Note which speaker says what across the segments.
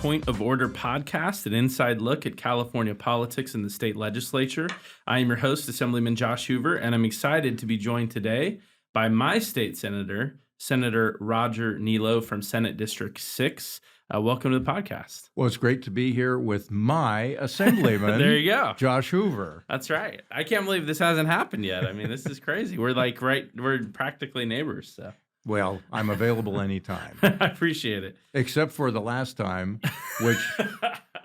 Speaker 1: Point of Order podcast, an inside look at California politics and the state legislature. I am your host, Assemblyman Josh Hoover, and I'm excited to be joined today by my state senator, Senator Roger Niello from Senate District 6. Welcome to the podcast.
Speaker 2: Well, it's great to be here with my Assemblyman.
Speaker 1: There you go.
Speaker 2: Josh Hoover.
Speaker 1: That's right. I can't believe this hasn't happened yet. I mean, this is crazy. We're practically neighbors, so.
Speaker 2: Well, I'm available anytime.
Speaker 1: I appreciate it.
Speaker 2: Except for the last time, which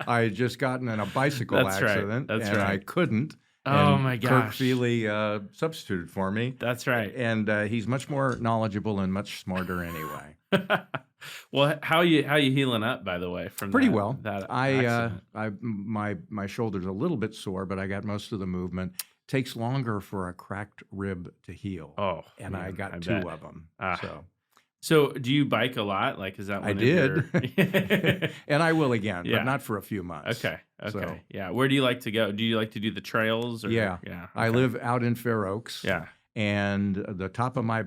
Speaker 2: I had just gotten in a bicycle accident,
Speaker 1: That's
Speaker 2: and
Speaker 1: right.
Speaker 2: I couldn't.
Speaker 1: Oh,
Speaker 2: and
Speaker 1: my gosh.
Speaker 2: Kirk Feely substituted for me.
Speaker 1: That's right.
Speaker 2: And he's much more knowledgeable and much smarter anyway.
Speaker 1: Well, how you healing up, by the way? From
Speaker 2: Pretty
Speaker 1: that,
Speaker 2: well.
Speaker 1: That
Speaker 2: My shoulder's a little bit sore, but I got most of the movement. Takes longer for a cracked rib to heal.
Speaker 1: Oh,
Speaker 2: and
Speaker 1: man,
Speaker 2: I got
Speaker 1: I
Speaker 2: two
Speaker 1: bet.
Speaker 2: of them.
Speaker 1: So do you bike a lot? Like, is that
Speaker 2: I
Speaker 1: one
Speaker 2: did, and I will again,
Speaker 1: Yeah.
Speaker 2: but not for a few months.
Speaker 1: Okay.
Speaker 2: So,
Speaker 1: Yeah. Where do you like to go? Do you like to do the trails? Or?
Speaker 2: Yeah. I live out in Fair Oaks.
Speaker 1: Yeah.
Speaker 2: And the top of my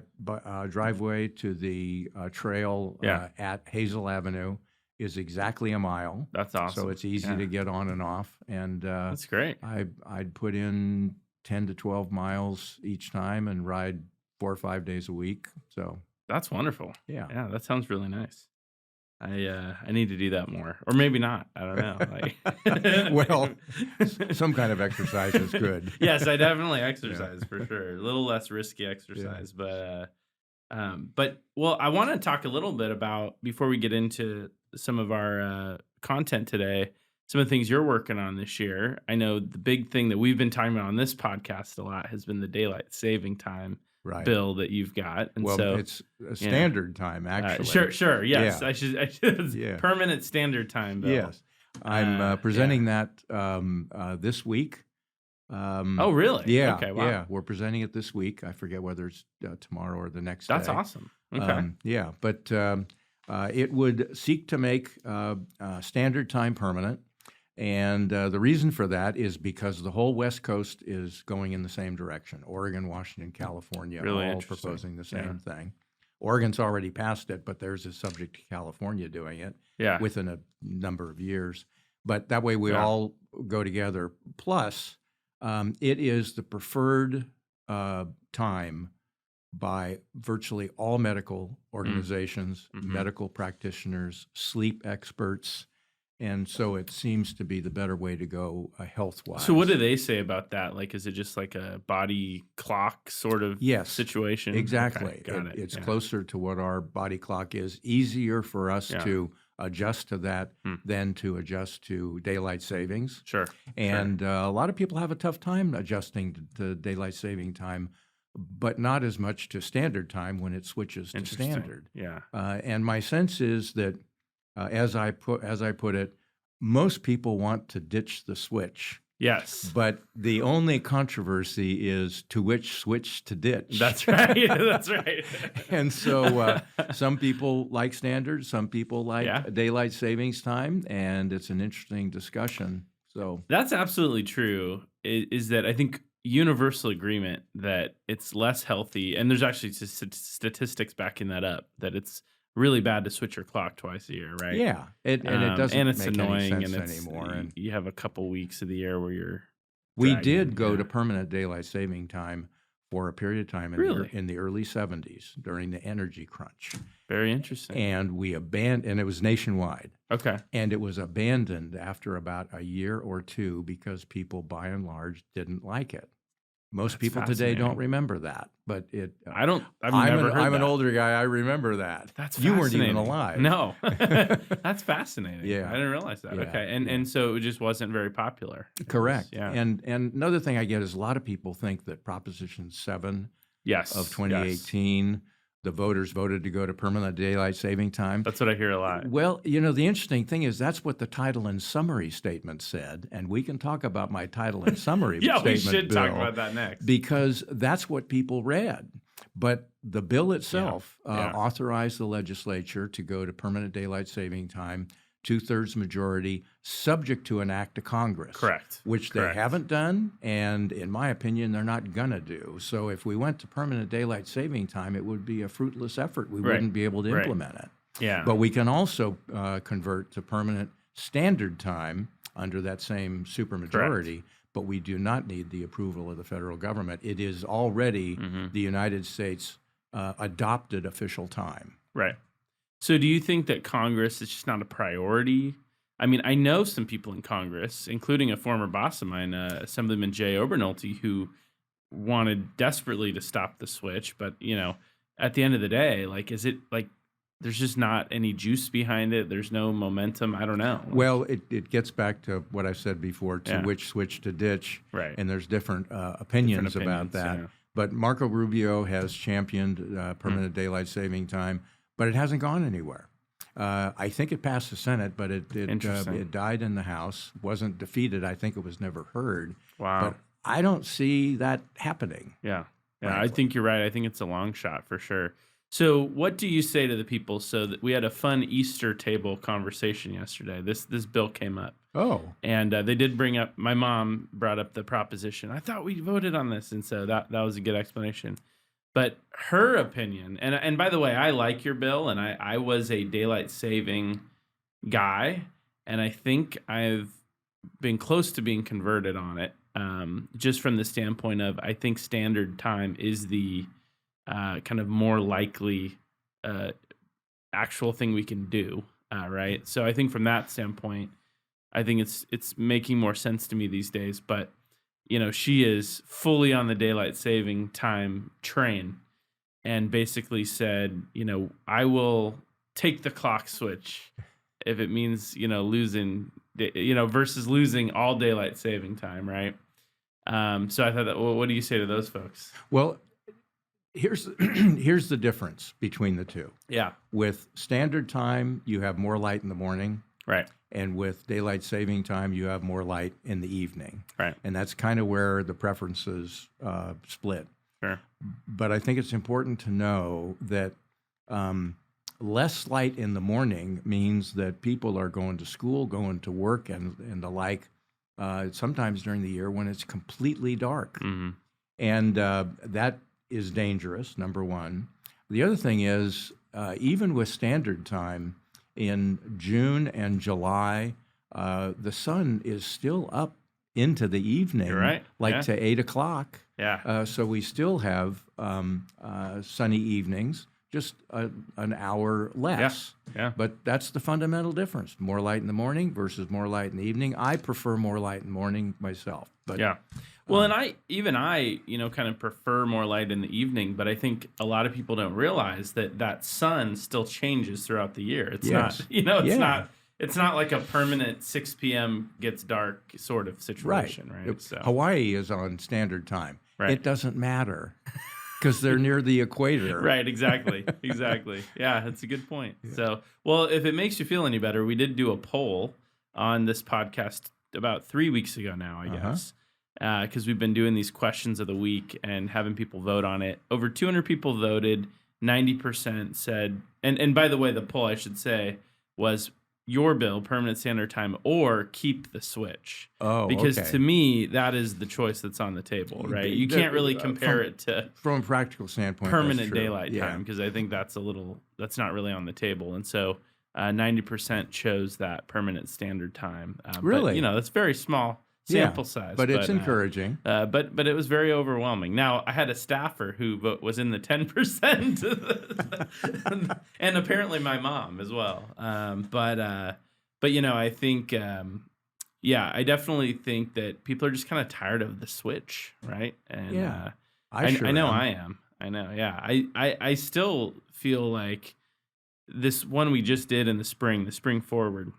Speaker 2: driveway to the trail at Hazel Avenue is exactly a mile.
Speaker 1: That's awesome.
Speaker 2: So it's easy to get on and off. And
Speaker 1: that's great.
Speaker 2: I'd put in 10 to 12 miles each time and ride 4 or 5 days a week. So
Speaker 1: that's wonderful.
Speaker 2: Yeah.
Speaker 1: Yeah. That sounds really nice. I need to do that more, or maybe not. I don't know. Like,
Speaker 2: well, some kind of exercise is good.
Speaker 1: Yes, I definitely exercise for sure. A little less risky exercise, but well, I want to talk a little bit about, before we get into some of our content today, some of the things you're working on this year. I know the big thing that we've been talking about on this podcast a lot has been the daylight saving time bill that you've got. And
Speaker 2: well,
Speaker 1: so
Speaker 2: it's a standard time, actually.
Speaker 1: Sure. Yes.
Speaker 2: Yeah.
Speaker 1: I should permanent standard time bill.
Speaker 2: Yes. I'm presenting that this week.
Speaker 1: Oh, really?
Speaker 2: Yeah.
Speaker 1: Okay, wow.
Speaker 2: Yeah. We're presenting it this week. I forget whether it's tomorrow or the next
Speaker 1: That's
Speaker 2: day.
Speaker 1: awesome. Okay.
Speaker 2: Yeah. But it would seek to make standard time permanent. And the reason for that is because the whole West Coast is going in the same direction. Oregon, Washington, California,
Speaker 1: Really
Speaker 2: all proposing the same thing. Oregon's already passed it, but theirs is subject to California doing it within a number of years. But that way we all go together. Plus, it is the preferred time by virtually all medical organizations, medical practitioners, sleep experts. And so it seems to be the better way to go health-wise.
Speaker 1: So what do they say about that? Like, is it just like a body clock sort of situation?
Speaker 2: Exactly.
Speaker 1: Okay, got it.
Speaker 2: It's closer to what our body clock is. Easier for us to adjust to that than to adjust to daylight savings.
Speaker 1: Sure.
Speaker 2: And a lot of people have a tough time adjusting to daylight saving time, but not as much to standard time when it switches to standard.
Speaker 1: Yeah.
Speaker 2: And my sense is that as I put it, most people want to ditch the switch.
Speaker 1: Yes.
Speaker 2: But the only controversy is to which switch to ditch.
Speaker 1: That's right. That's right.
Speaker 2: And so some people like standard, some people like daylight savings time, and it's an interesting discussion. So
Speaker 1: that's absolutely true. Is that I think universal agreement that it's less healthy, and there's actually statistics backing that up, that it's really bad to switch your clock twice a year, right?
Speaker 2: Yeah, and it doesn't
Speaker 1: and it's
Speaker 2: make
Speaker 1: annoying,
Speaker 2: any sense
Speaker 1: and it's,
Speaker 2: anymore. And
Speaker 1: you have a couple weeks of the year where you're.
Speaker 2: We did go to permanent daylight saving time for a period of time in the early 70s during the energy crunch.
Speaker 1: Very interesting.
Speaker 2: And we abandoned, and it was nationwide.
Speaker 1: Okay.
Speaker 2: And it was abandoned after about a year or two because people, by and large, didn't like it. Most people today don't remember that, but it.
Speaker 1: I've never heard
Speaker 2: I'm an
Speaker 1: that.
Speaker 2: older guy. I remember that.
Speaker 1: That's
Speaker 2: you weren't even
Speaker 1: fascinating.
Speaker 2: alive.
Speaker 1: No, that's fascinating.
Speaker 2: Yeah,
Speaker 1: I didn't realize that.
Speaker 2: Yeah.
Speaker 1: Okay, and so it just wasn't very popular.
Speaker 2: Correct.
Speaker 1: Yeah.
Speaker 2: And another thing I get is a lot of people think that Proposition 7 of 2018, the voters voted to go to permanent daylight saving time.
Speaker 1: That's what I hear a lot.
Speaker 2: Well, the interesting thing is that's what the title and summary statement said, and we can talk about my title and summary statement
Speaker 1: we should
Speaker 2: bill,
Speaker 1: talk about that next.
Speaker 2: because that's what people read. But the bill itself authorized the legislature to go to permanent daylight saving time, 2/3 majority, subject to an act of Congress.
Speaker 1: Correct.
Speaker 2: Which they haven't done, and in my opinion, they're not going to do. So if we went to permanent daylight saving time, it would be a fruitless effort. We wouldn't be able to implement it.
Speaker 1: Yeah.
Speaker 2: But we can also convert to permanent standard time under that same supermajority, but we do not need the approval of the federal government. It is already the United States adopted official time.
Speaker 1: Right. So do you think that Congress is just not a priority? I mean, I know some people in Congress, including a former boss of mine, Assemblyman Jay Obernolte, who wanted desperately to stop the switch. But, at the end of the day, is it there's just not any juice behind it? There's no momentum? I don't know.
Speaker 2: Well, it gets back to what I said before, to which switch to ditch.
Speaker 1: Right.
Speaker 2: And there's different opinions about that. Yeah. But Marco Rubio has championed permanent daylight saving time, but it hasn't gone anywhere. I think it passed the Senate, but it died in the House. Wasn't defeated. I think it was never heard.
Speaker 1: Wow.
Speaker 2: But I don't see that happening.
Speaker 1: Yeah. I think you're right. I think it's a long shot for sure. So what do you say to the people? So that we had a fun Easter table conversation yesterday. This bill came up.
Speaker 2: Oh.
Speaker 1: And they did bring up, my mom brought up the proposition. I thought we voted on this. And so that was a good explanation. But her opinion, and by the way, I like your bill, and I was a daylight saving guy, and I think I've been close to being converted on it, just from the standpoint of I think standard time is the kind of more likely actual thing we can do, right? So I think from that standpoint, I think it's making more sense to me these days, but she is fully on the daylight saving time train and basically said, I will take the clock switch if it means, losing, versus losing all daylight saving time, right? So I thought that, well, what do you say to those folks?
Speaker 2: Well, here's the difference between the two.
Speaker 1: Yeah.
Speaker 2: With standard time, you have more light in the morning.
Speaker 1: Right.
Speaker 2: And with daylight saving time, you have more light in the evening.
Speaker 1: Right.
Speaker 2: And that's kind of where the preferences split.
Speaker 1: Sure.
Speaker 2: But I think it's important to know that less light in the morning means that people are going to school, going to work, and the like, sometimes during the year when it's completely dark.
Speaker 1: Mm-hmm.
Speaker 2: And that is dangerous, number one. The other thing is, even with standard time, in June and July, the sun is still up into the evening,
Speaker 1: right.
Speaker 2: to 8 o'clock.
Speaker 1: Yeah.
Speaker 2: So we still have sunny evenings, just an hour less.
Speaker 1: Yeah.
Speaker 2: But that's the fundamental difference. More light in the morning versus more light in the evening. I prefer more light in the morning myself. But
Speaker 1: yeah. Well, and I kind of prefer more light in the evening, but I think a lot of people don't realize that sun still changes throughout the year. It's not, it's not like a permanent 6 p.m. gets dark sort of situation, right?
Speaker 2: So Hawaii is on standard time.
Speaker 1: Right.
Speaker 2: It doesn't matter because they're near the equator.
Speaker 1: Right, exactly. Yeah, that's a good point. Yeah. So, well, if it makes you feel any better, we did do a poll on this podcast about 3 weeks ago now, I guess. Because we've been doing these questions of the week and having people vote on it. Over 200 people voted. 90% said, and by the way, the poll, I should say, was your bill, permanent standard time, or keep the switch.
Speaker 2: Oh,
Speaker 1: because
Speaker 2: okay.
Speaker 1: to me, that is the choice that's on the table, right? You can't really compare it to
Speaker 2: from a practical standpoint,
Speaker 1: permanent daylight time, because I think that's not really on the table. And so 90% chose that permanent standard time.
Speaker 2: Really?
Speaker 1: But, that's very small sample size,
Speaker 2: but it's encouraging.
Speaker 1: But it was very overwhelming. Now, I had a staffer who was in the 10%, and apparently my mom as well. But I think, I definitely think that people are just kind of tired of the switch, right? And I know I am. I know. Yeah, I still feel like this one we just did in the spring forward.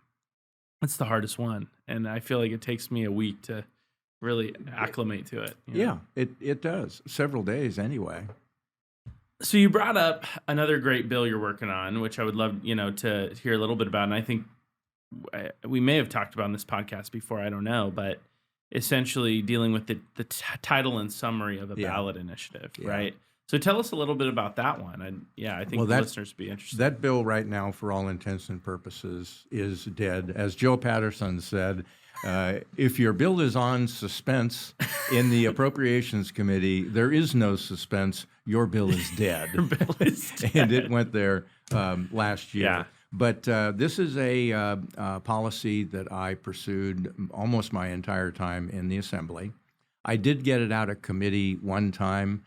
Speaker 1: It's the hardest one, and I feel like it takes me a week to really acclimate to it.
Speaker 2: Yeah, it does. Several days anyway.
Speaker 1: So you brought up another great bill you're working on, which I would love, to hear a little bit about. And I think we may have talked about in this podcast before, I don't know, but essentially dealing with the title and summary of a ballot initiative, right? So tell us a little bit about that one. I think the listeners would be interested.
Speaker 2: That bill right now, for all intents and purposes, is dead. As Joe Patterson said, if your bill is on suspense in the Appropriations Committee, there is no suspense. Your bill is dead.
Speaker 1: Your bill is dead.
Speaker 2: And it went there last year.
Speaker 1: Yeah.
Speaker 2: But this is a policy that I pursued almost my entire time in the Assembly. I did get it out of committee one time,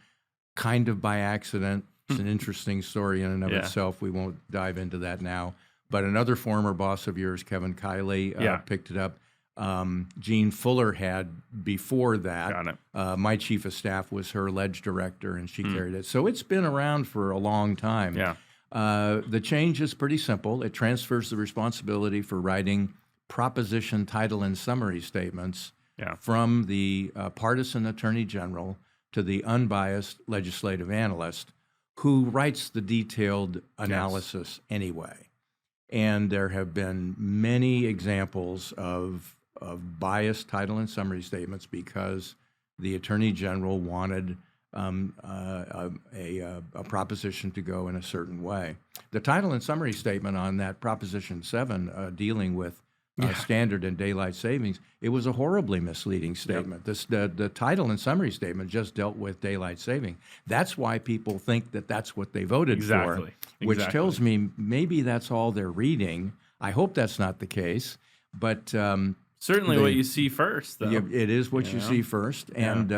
Speaker 2: kind of by accident. It's an interesting story in and of itself. We won't dive into that now. But another former boss of yours, Kevin Kiley, picked it up. Jean Fuller had before that.
Speaker 1: Got it.
Speaker 2: My chief of staff was her ledge director, and she carried it. So it's been around for a long time.
Speaker 1: Yeah.
Speaker 2: The change is pretty simple. It transfers the responsibility for writing proposition, title, and summary statements from the partisan attorney general to the unbiased legislative analyst who writes the detailed analysis anyway. And there have been many examples of biased title and summary statements because the attorney general wanted a proposition to go in a certain way. The title and summary statement on that Proposition 7 dealing with standard and daylight savings, it was a horribly misleading statement. The title and summary statement just dealt with daylight saving. That's why people think that that's what they voted for, which tells me maybe that's all they're reading. I hope that's not the case, but
Speaker 1: certainly what you see first, though.
Speaker 2: It is what you see first, and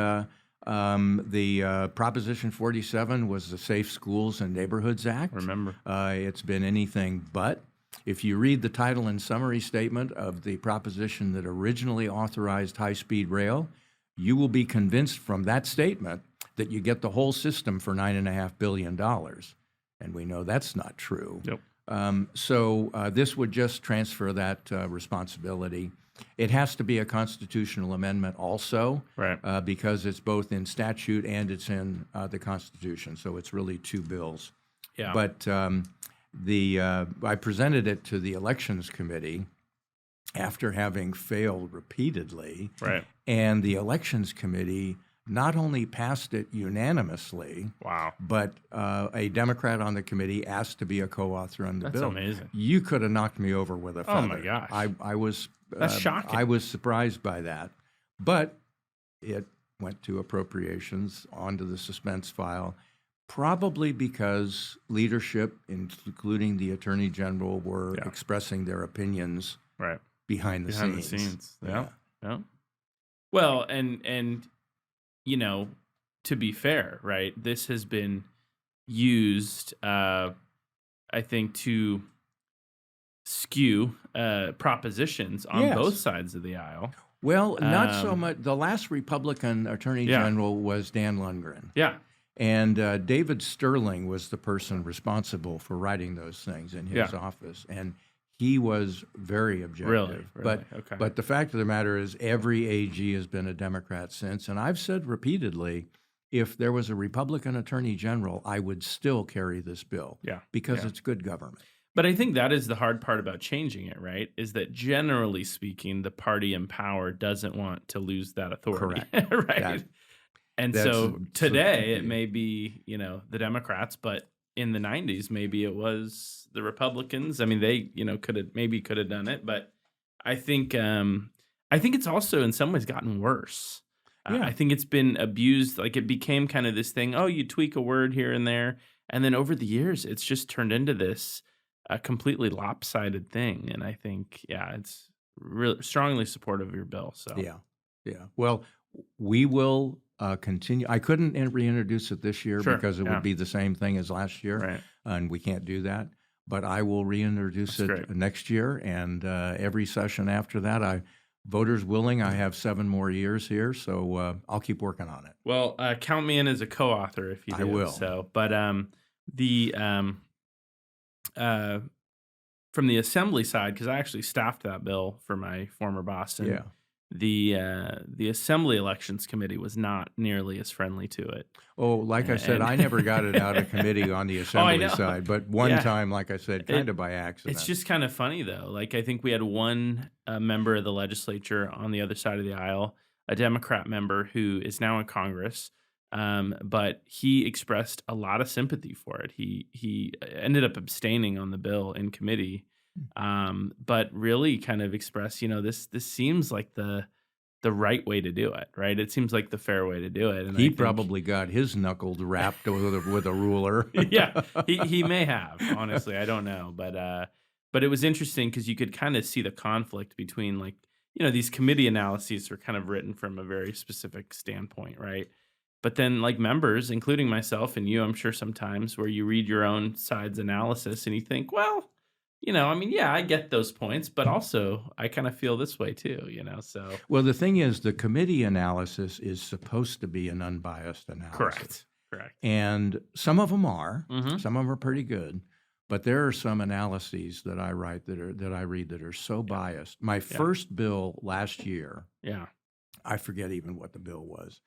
Speaker 2: the Proposition 47 was the Safe Schools and Neighborhoods Act.
Speaker 1: Remember,
Speaker 2: it's been anything but. If you read the title and summary statement of the proposition that originally authorized high-speed rail, you will be convinced from that statement that you get the whole system for $9.5 billion. And we know that's not true.
Speaker 1: Yep.
Speaker 2: So this would just transfer that responsibility. It has to be a constitutional amendment also, because it's both in statute and it's in the Constitution. So it's really two bills.
Speaker 1: Yeah.
Speaker 2: But I presented it to the Elections Committee after having failed repeatedly.
Speaker 1: Right.
Speaker 2: And the Elections Committee not only passed it unanimously, but a Democrat on the committee asked to be a co-author on the bill.
Speaker 1: That's amazing.
Speaker 2: You could have knocked me over with a feather.
Speaker 1: Oh, my gosh.
Speaker 2: I was
Speaker 1: That's shocking.
Speaker 2: I was surprised by that. But it went to appropriations, onto the suspense file, probably because leadership, including the Attorney General, were expressing their opinions behind the scenes.
Speaker 1: Yeah. Well, and you know, to be fair, right, this has been used, I think, to skew propositions on both sides of the aisle.
Speaker 2: Well, not so much. The last Republican Attorney General was Dan Lundgren.
Speaker 1: Yeah.
Speaker 2: And David Sterling was the person responsible for writing those things in his office. And he was very objective.
Speaker 1: Really?
Speaker 2: But the fact of the matter is every AG has been a Democrat since. And I've said repeatedly, if there was a Republican Attorney General, I would still carry this bill because it's good government.
Speaker 1: But I think that is the hard part about changing it, right? Is that generally speaking, the party in power doesn't want to lose that authority.
Speaker 2: Correct.
Speaker 1: Right? And so today it may be, the Democrats, but in the 90s, maybe it was the Republicans. I mean, they, could have done it, but I think it's also in some ways gotten worse. I think it's been abused. Like it became kind of this thing. Oh, you tweak a word here and there. And then over the years, it's just turned into this completely lopsided thing. And I think, it's really strongly supportive of your bill. So
Speaker 2: yeah. Well, we will continue. I couldn't reintroduce it this year because it would be the same thing as last year, and we can't do that. But I will reintroduce it next year, and every session after that, voters willing, I have 7 more years here, so I'll keep working on it.
Speaker 1: Well, count me in as a co-author if you do.
Speaker 2: I will.
Speaker 1: So, but from the Assembly side, because I actually staffed that bill for my former boss, and the Assembly Elections Committee was not nearly as friendly to it.
Speaker 2: Oh, like I said, I never got it out of committee on the Assembly side, but one time, like I said, kind of by accident.
Speaker 1: It's just kind of funny, though. Like, I think we had one member of the legislature on the other side of the aisle, a Democrat member who is now in Congress, but he expressed a lot of sympathy for it. He ended up abstaining on the bill in committee, but really kind of expressed, this seems like the right way to do it, right? It seems like the fair way to do it. And
Speaker 2: he probably got his knuckles wrapped with a ruler.
Speaker 1: He may have, honestly, I don't know, but But it was interesting because you could kind of see the conflict between like, these committee analyses are kind of written from a very specific standpoint, right? But then like members, including myself and you, I'm sure sometimes where you read your own side's analysis and you think, well, I get those points, but also I kind of feel this way too, so.
Speaker 2: Well, the thing is, the committee analysis is supposed to be an unbiased analysis.
Speaker 1: Correct.
Speaker 2: And some of them are.
Speaker 1: Mm-hmm.
Speaker 2: Some of them are pretty good. But there are some analyses that I read that are so biased. My first bill last year, I forget even what the bill was,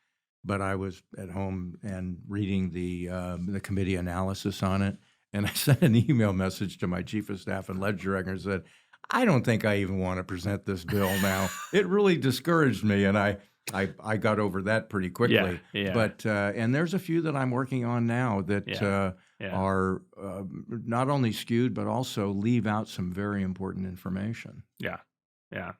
Speaker 2: but I was at home and reading the committee analysis on it, and I sent an email message to my chief of staff and ledger director and said, I don't think I even want to present this bill now. It really discouraged me, and I got over that pretty quickly.
Speaker 1: Yeah.
Speaker 2: But and there's a few that I'm working on now that are not only skewed but also leave out some very important information.
Speaker 1: Yeah.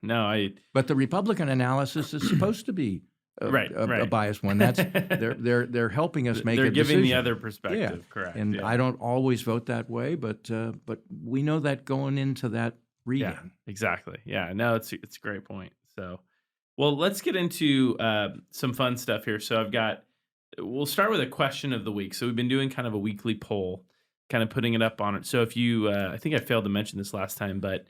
Speaker 1: No,
Speaker 2: But the Republican analysis is supposed to be a biased one. That's they're helping us make.
Speaker 1: They're
Speaker 2: a
Speaker 1: giving
Speaker 2: decision.
Speaker 1: the other perspective. Correct.
Speaker 2: And I don't always vote that way, but we know that going into that reading.
Speaker 1: Yeah, exactly. Yeah, no, it's a great point. So, well, let's get into some fun stuff here. So we'll start with a question of the week. So we've been doing kind of a weekly poll, kind of putting it up on it. So if you, I think I failed to mention this last time, but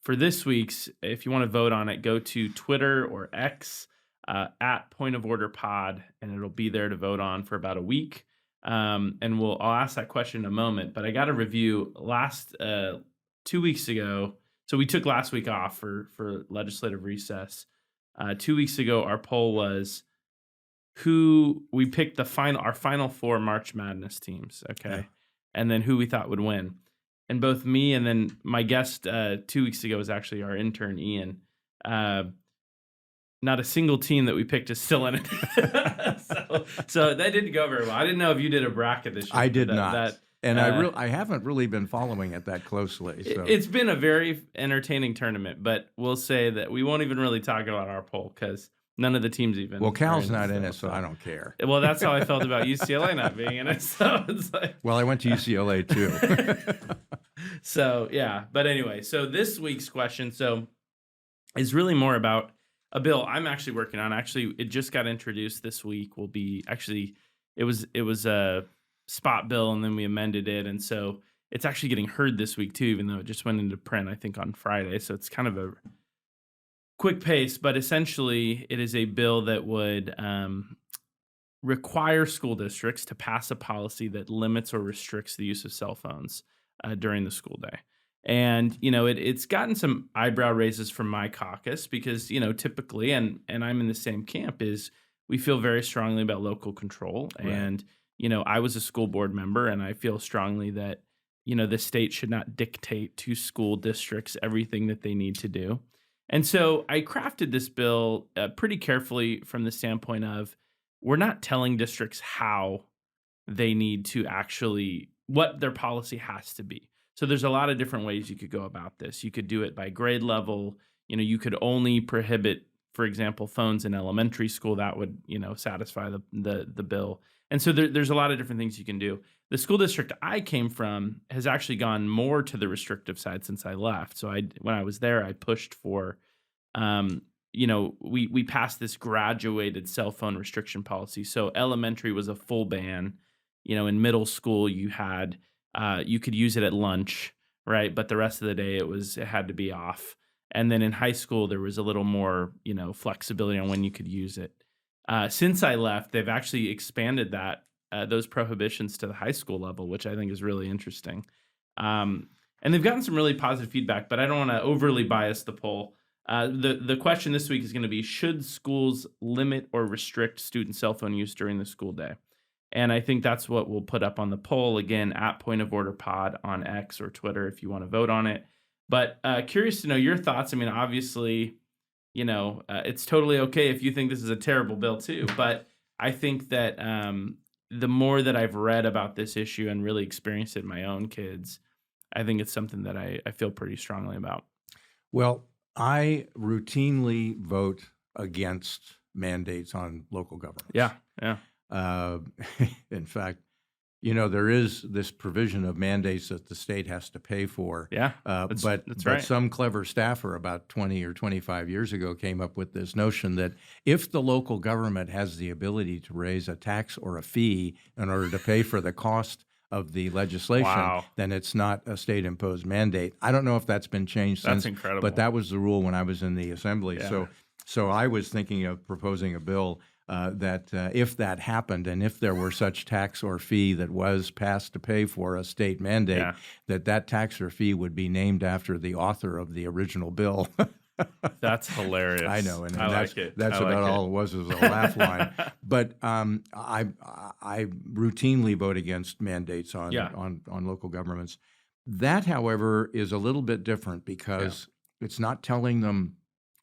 Speaker 1: for this week's, if you want to vote on it, go to Twitter or X at Point of Order Pod, and it'll be there to vote on for about a week. And I'll ask that question in a moment. But I got a review 2 weeks ago. So we took last week off for legislative recess. 2 weeks ago, our poll was who we picked our final 4 March Madness teams. Okay. Yeah. And then who we thought would win. And both me and then my guest 2 weeks ago was actually our intern, Ian. Not a single team that we picked is still in it. so that didn't go very well. I didn't know if you did a bracket this year.
Speaker 2: I did not. And I haven't really been following it that closely. So.
Speaker 1: It's been a very entertaining tournament, but we'll say that we won't even really talk about our poll because none of the teams even.
Speaker 2: Well, Cal's not in it, so I don't care.
Speaker 1: Well, that's how I felt about UCLA not being in it. So it's like.
Speaker 2: Well, I went to UCLA too.
Speaker 1: So yeah, but anyway, so this week's question is really more about a bill I'm actually working on. Actually, it just got introduced this week. It was a spot bill, and then we amended it, and so it's actually getting heard this week too, even though it just went into print, I think, on Friday. So it's kind of a quick pace, but essentially it is a bill that would require school districts to pass a policy that limits or restricts the use of cell phones during the school day. And, it's gotten some eyebrow raises from my caucus because, typically, and I'm in the same camp, is we feel very strongly about local control. Right. And, I was a school board member, and I feel strongly that, the state should not dictate to school districts everything that they need to do. And so I crafted this bill pretty carefully from the standpoint of we're not telling districts how they need to what their policy has to be. So there's a lot of different ways you could go about this. You could do it by grade level. You could only prohibit, for example, phones in elementary school. That would, satisfy the bill. And so there's a lot of different things you can do. The school district I came from has actually gone more to the restrictive side since I left. So when I was there, I pushed for, we passed this graduated cell phone restriction policy. So elementary was a full ban. In middle school, you had you could use it at lunch, right? But the rest of the day, it had to be off. And then in high school, there was a little more, flexibility on when you could use it. Since I left, they've actually expanded those prohibitions to the high school level, which I think is really interesting. And they've gotten some really positive feedback, but I don't want to overly bias the poll. The question this week is going to be, should schools limit or restrict student cell phone use during the school day? And I think that's what we'll put up on the poll, again, at Point of Order Pod on X or Twitter if you want to vote on it. But curious to know your thoughts. I mean, obviously, it's totally okay if you think this is a terrible bill too. But I think that the more that I've read about this issue and really experienced it in my own kids, I think it's something that I feel pretty strongly about.
Speaker 2: Well, I routinely vote against mandates on local governments.
Speaker 1: Yeah.
Speaker 2: In fact, there is this provision of mandates that the state has to pay for.
Speaker 1: Yeah,
Speaker 2: that's
Speaker 1: right.
Speaker 2: But some clever staffer about 20 or 25 years ago came up with this notion that if the local government has the ability to raise a tax or a fee in order to pay for the cost of the legislation, then it's not a state-imposed mandate. I don't know if that's been changed since.
Speaker 1: That's incredible.
Speaker 2: But that was the rule when I was in the Assembly.
Speaker 1: Yeah.
Speaker 2: So I was thinking of proposing a bill that if that happened and if there were such tax or fee that was passed to pay for a state mandate, that tax or fee would be named after the author of the original bill.
Speaker 1: That's hilarious.
Speaker 2: I know, and
Speaker 1: that's
Speaker 2: about all it was a laugh line. But I routinely vote against mandates on local governments. That, however, is a little bit different because it's not telling them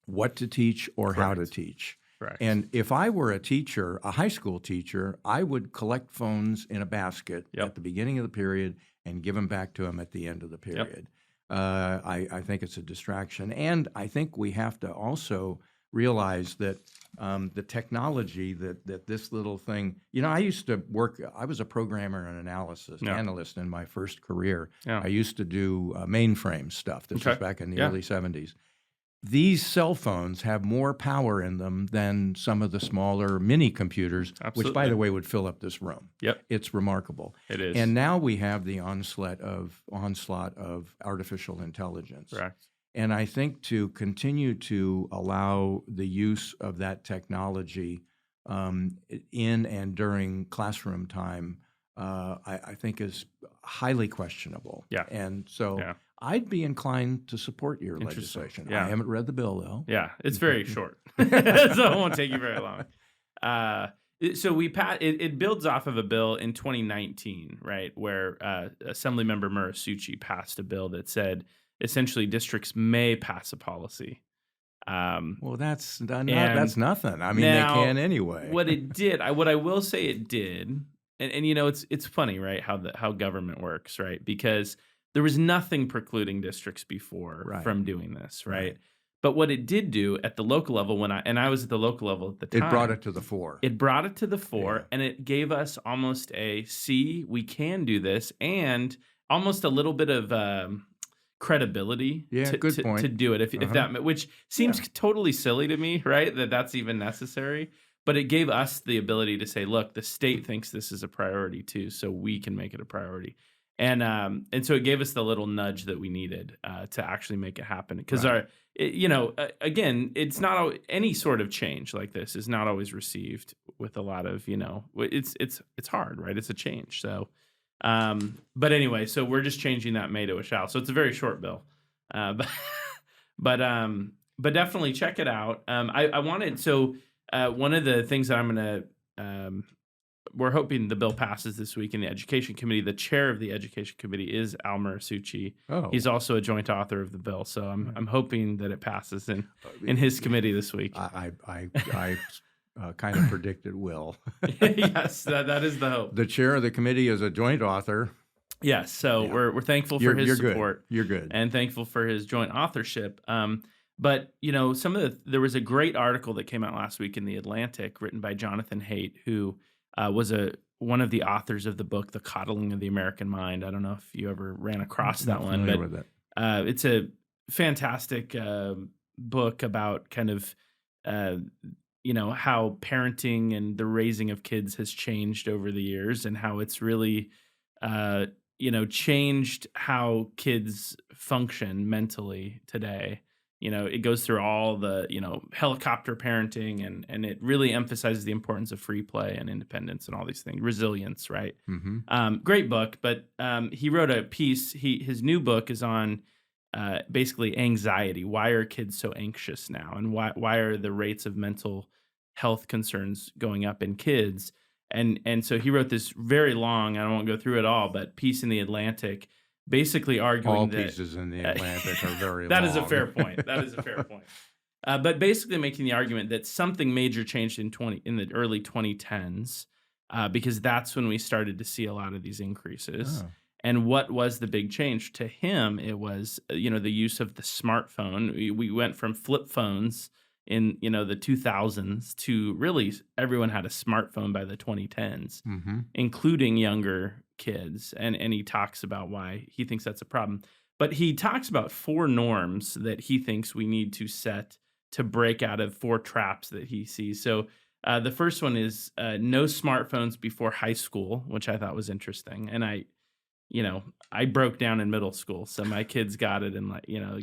Speaker 2: what to teach or how to teach.
Speaker 1: Correct.
Speaker 2: And if I were a teacher, a high school teacher, I would collect phones in a basket at the beginning of the period and give them back to them at the end of the period. I think it's a distraction. And I think we have to also realize that the technology that this little thing, I used to work, I was a programmer and analyst in my first career. I used to do mainframe stuff. This was back in the early 70s. These cell phones have more power in them than some of the smaller mini computers, which, by the way, would fill up this room. It's remarkable.
Speaker 1: It is.
Speaker 2: And now we have the onslaught of artificial intelligence.
Speaker 1: Correct.
Speaker 2: And I think to continue to allow the use of that technology in and during classroom time, I think is highly questionable. And so I'd be inclined to support your legislation. I haven't read the bill, though.
Speaker 1: Yeah, it's very short, so it won't take you very long. So it builds off of a bill in 2019, right, where Assemblymember Murasucci passed a bill that said essentially districts may pass a policy.
Speaker 2: Well, that's nothing. I mean, now, they can anyway.
Speaker 1: What I will say it did, and it's funny, right, how government works, right, because there was nothing precluding districts before from doing this, right? But what it did do at the local level, I was at the local level at the time,
Speaker 2: it brought it to the fore.
Speaker 1: And it gave us almost we can do this, and almost a little bit of credibility to do it, if that, which seems totally silly to me, right? That's even necessary. But it gave us the ability to say, look, the state thinks this is a priority too, so we can make it a priority. And so it gave us the little nudge that we needed to actually make it happen. Because again, it's not any sort of change like this is not always received with a lot of it's hard, right? It's a change. So, but anyway, so we're just changing that may to a shall. So it's a very short bill, but definitely check it out. I wanted one of the things that I'm gonna. We're hoping the bill passes this week in the Education Committee. The chair of the Education Committee is Al Murasucci. He's also a joint author of the bill, so I'm hoping that it passes in his committee this week.
Speaker 2: I kind of predict it will.
Speaker 1: Yes, that is the hope.
Speaker 2: The chair of the committee is a joint author.
Speaker 1: Yes, so we're thankful for his support.
Speaker 2: You're good,
Speaker 1: and thankful for his joint authorship. But there was a great article that came out last week in the Atlantic, written by Jonathan Haidt, who was one of the authors of the book, The Coddling of the American Mind. I don't know if you ever ran across that one, but it's a fantastic book about kind of, how parenting and the raising of kids has changed over the years and how it's really, changed how kids function mentally today. It goes through all the, helicopter parenting and it really emphasizes the importance of free play and independence and all these things, resilience, right?
Speaker 2: Mm-hmm.
Speaker 1: Great book, but he wrote a piece. His new book is on basically anxiety. Why are kids so anxious now? And why are the rates of mental health concerns going up in kids? And so he wrote this very long, I won't go through it all, but piece in the Atlantic basically arguing
Speaker 2: all
Speaker 1: that
Speaker 2: pieces in the Atlantic are very
Speaker 1: that
Speaker 2: long.
Speaker 1: Is a fair point. That is a fair point. But basically making the argument that something major changed in the early 2010s because that's when we started to see a lot of these increases.
Speaker 2: Oh.
Speaker 1: And what was the big change? To him, it was the use of the smartphone. We went from flip phones in the 2000s to really everyone had a smartphone by the 2010s,
Speaker 2: mm-hmm.
Speaker 1: including younger kids, and he talks about why he thinks that's a problem. But he talks about 4 norms that he thinks we need to set to break out of 4 traps that he sees. So the first one is no smartphones before high school, which I thought was interesting. And I broke down in middle school, so my kids got it and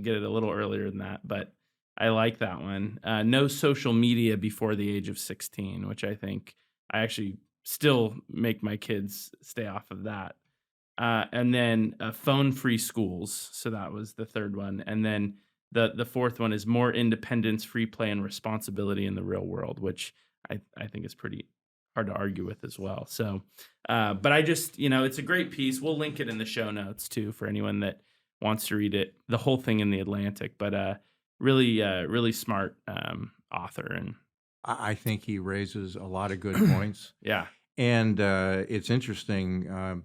Speaker 1: get it a little earlier than that. But I like that one. No social media before the age of 16, which I think I actually still make my kids stay off of that. And then phone-free schools. So that was the third one. And then the fourth one is more independence, free play, and responsibility in the real world, which I think is pretty hard to argue with as well. So, but I just, it's a great piece. We'll link it in the show notes too for anyone that wants to read it, the whole thing in the Atlantic. But really smart author, and
Speaker 2: I think he raises a lot of good points.
Speaker 1: Yeah,
Speaker 2: and it's interesting.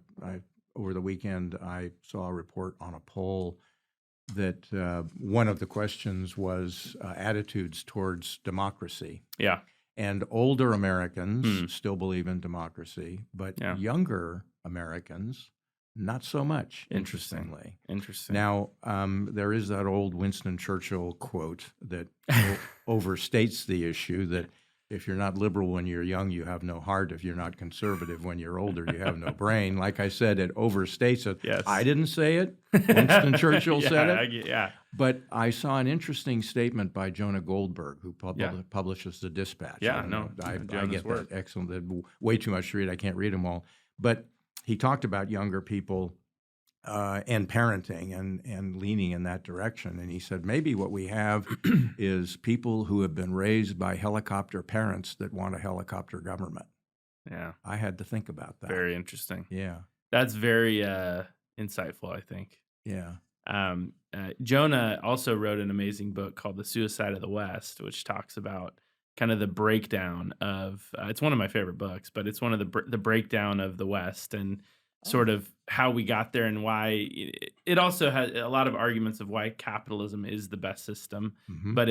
Speaker 2: Over the weekend, I saw a report on a poll that one of the questions was attitudes towards democracy.
Speaker 1: Yeah.
Speaker 2: And older Americans still believe in democracy, but younger Americans, not so much, interestingly.
Speaker 1: Interesting.
Speaker 2: Now, there is that old Winston Churchill quote that overstates the issue, that if you're not liberal when you're young, you have no heart. If you're not conservative when you're older, you have no brain. Like I said, it overstates it.
Speaker 1: Yes.
Speaker 2: I didn't say it. Winston Churchill said it.
Speaker 1: Yeah.
Speaker 2: But I saw an interesting statement by Jonah Goldberg, who publishes the Dispatch.
Speaker 1: Yeah,
Speaker 2: I get
Speaker 1: work.
Speaker 2: that. Excellent. They're way too much to read. I can't read them all. But he talked about younger people and parenting and leaning in that direction. And he said, maybe what we have is people who have been raised by helicopter parents that want a helicopter government.
Speaker 1: Yeah.
Speaker 2: I had to think about that.
Speaker 1: Very interesting.
Speaker 2: Yeah.
Speaker 1: That's very insightful, I think.
Speaker 2: Yeah.
Speaker 1: Jonah also wrote an amazing book called The Suicide of the West, which talks about kind of the breakdown of, it's one of my favorite books, but it's one of the breakdown of the West and sort of how we got there, and why it also has a lot of arguments of why capitalism is the best system. Mm-hmm. But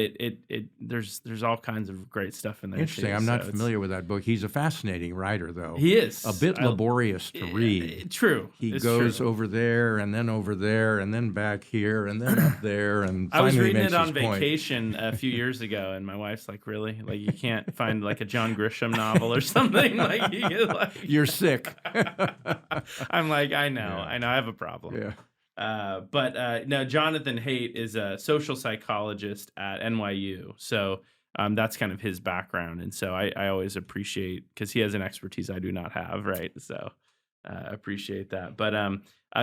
Speaker 1: there's all kinds of great stuff in there.
Speaker 2: Interesting.
Speaker 1: Too,
Speaker 2: I'm not familiar with that book. He's a fascinating writer, though.
Speaker 1: He is
Speaker 2: a bit laborious to read.
Speaker 1: True.
Speaker 2: He goes over there and then over there and then back here and then up there, and
Speaker 1: I was reading it on vacation a few years ago, and my wife's like, "Really? Like you can't find like a John Grisham novel or something? Like
Speaker 2: you're sick."
Speaker 1: I'm like, I know, I have a problem.
Speaker 2: Yeah.
Speaker 1: But no, Jonathan Haidt is a social psychologist at NYU. So that's kind of his background. And so I always appreciate, because he has an expertise I do not have, right? So appreciate that. But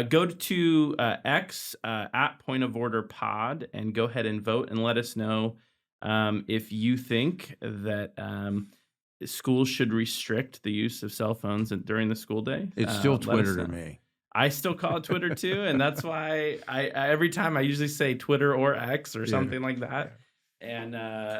Speaker 1: go to X at Point of Order Pod and go ahead and vote and let us know if you think that schools should restrict the use of cell phones during the school day.
Speaker 2: It's still Twitter to me.
Speaker 1: I still call it Twitter too, and that's why I every time I usually say Twitter or X or something like that, and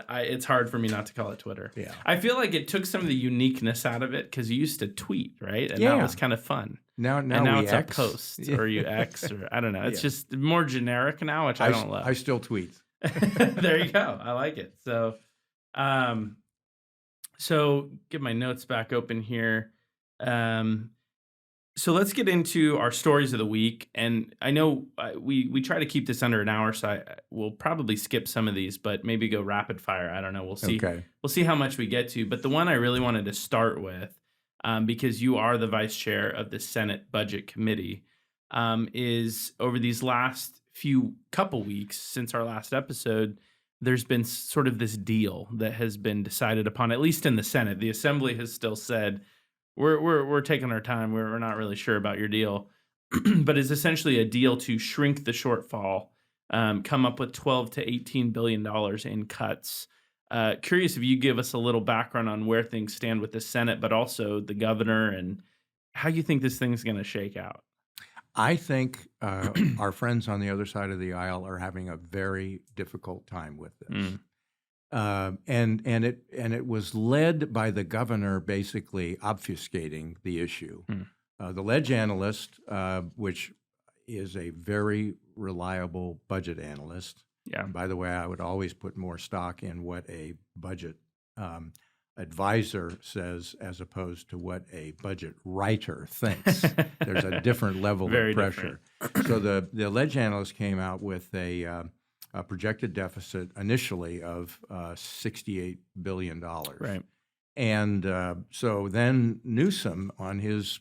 Speaker 1: it's hard for me not to call it Twitter.
Speaker 2: Yeah,
Speaker 1: I feel like it took some of the uniqueness out of it, because you used to tweet, right, and that was kind of fun.
Speaker 2: Now
Speaker 1: it's X. A post or you X, or I don't know. It's just more generic now, which I don't love.
Speaker 2: I still tweet.
Speaker 1: There you go. I like it. So get my notes back open here. So let's get into our stories of the week. And I know we try to keep this under an hour, so we'll probably skip some of these, but maybe go rapid fire. I don't know. We'll see.
Speaker 2: Okay.
Speaker 1: We'll see how much we get to. But the one I really wanted to start with, because you are the vice chair of the Senate Budget Committee, is over these last couple weeks since our last episode, there's been sort of this deal that has been decided upon, at least in the Senate. The Assembly has still said, we're taking our time. We're not really sure about your deal, but it's essentially a deal to shrink the shortfall, come up with $12 to $18 billion in cuts. Curious if you give us a little background on where things stand with the Senate, but also the governor, and how you think this thing's going to shake out.
Speaker 2: I think our friends on the other side of the aisle are having a very difficult time with this. And it was led by the governor basically obfuscating the issue. The Ledge analyst, which is a very reliable budget analyst.
Speaker 1: Yeah.
Speaker 2: And by the way, I would always put more stock in what a budget advisor says as opposed to what a budget writer thinks. There's a different level of pressure. So the ledge analyst came out with a projected deficit initially of $68 billion.
Speaker 1: Right.
Speaker 2: And so then Newsom, on his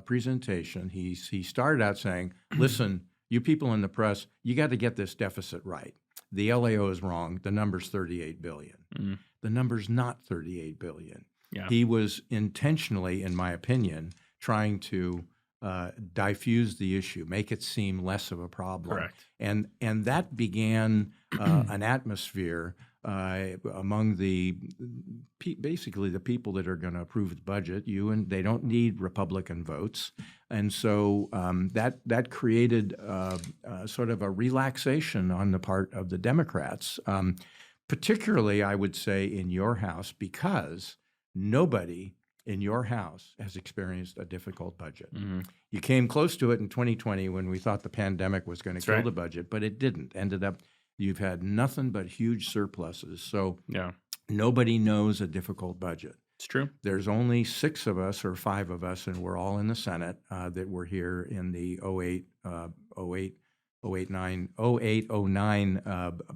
Speaker 2: presentation, he started out saying, listen, you people in the press, you got to get this deficit right. The LAO is wrong. The number's $38 billion. Mm. The number's not $38 billion. Yeah. He was intentionally, in my opinion, trying to diffuse the issue, make it seem less of a problem.
Speaker 1: Correct.
Speaker 2: And that began an atmosphere among basically the people that are going to approve the budget. They don't need Republican votes, and so that created sort of a relaxation on the part of the Democrats, particularly I would say in your House, because nobody in your House has experienced a difficult budget. Mm-hmm. You came close to it in 2020 when we thought the pandemic was going to kill the budget, but it didn't. Ended up. You've had nothing but huge surpluses. So nobody knows a difficult budget.
Speaker 1: It's true.
Speaker 2: There's only 6 of us or 5 of us, and we're all in the Senate that were here in the 08-09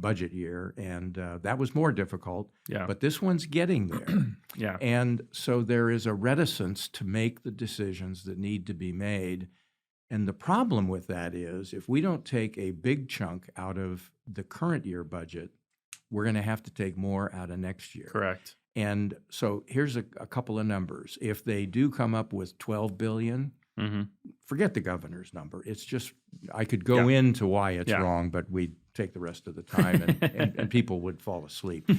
Speaker 2: budget year. And that was more difficult. Yeah. But this one's getting there. Yeah. And so there is a reticence to make the decisions that need to be made. And the problem with that is if we don't take a big chunk out of the current year budget, we're going to have to take more out of next year.
Speaker 1: Correct.
Speaker 2: And so here's a couple of numbers. If they do come up with $12 billion, forget the governor's number. It's just, I could go into why it's wrong, but we'd take the rest of the time and people would fall asleep.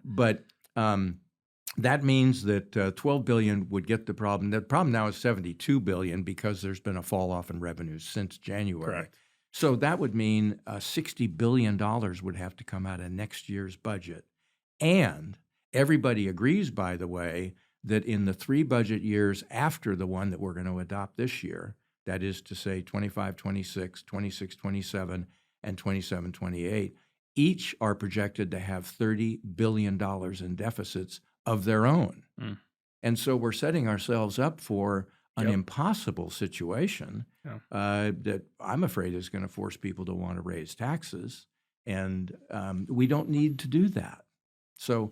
Speaker 2: But that means that $12 billion would get the problem. The problem now is $72 billion because there's been a fall off in revenues since January.
Speaker 1: Correct.
Speaker 2: So that would mean $60 billion would have to come out of next year's budget. And everybody agrees, by the way, that in the 3 budget years after the one that we're going to adopt this year, that is to say 25, 26, 26, 27, and 27, 28, each are projected to have $30 billion in deficits of their own. Mm. And so we're setting ourselves up for an impossible situation that I'm afraid is going to force people to want to raise taxes. And we don't need to do that. So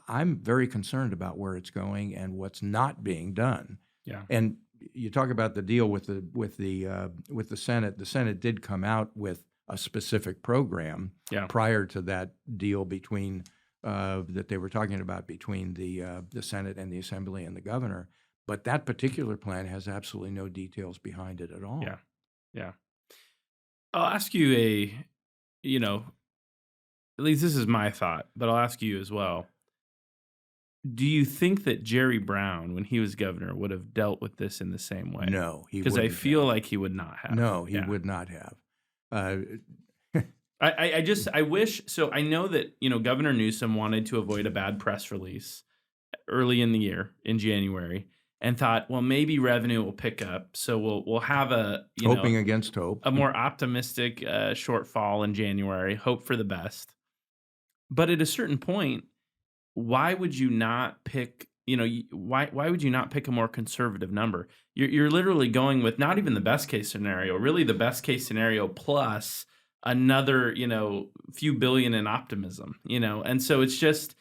Speaker 2: I'm very concerned about where it's going and what's not being done. Yeah. And you talk about the deal with the Senate. The Senate did come out with a specific program prior to that deal between that they were talking about between the Senate and the Assembly and the governor. But that particular plan has absolutely no details behind it at all.
Speaker 1: Yeah, yeah. I'll ask you at least this is my thought, but I'll ask you as well. Do you think that Jerry Brown, when he was governor, would have dealt with this in the same way?
Speaker 2: No, he
Speaker 1: because I feel like he would not have.
Speaker 2: No, he would not have.
Speaker 1: I wish. So I know that Governor Newsom wanted to avoid a bad press release early in the year in January, and thought, well, maybe revenue will pick up, so we'll have
Speaker 2: hoping against hope,
Speaker 1: a more optimistic shortfall in January. Hope for the best, but at a certain point, why would you not pick? Why would you not pick a more conservative number? You're literally going with not even the best case scenario, really the best case scenario plus another few billion in optimism. And so it's just.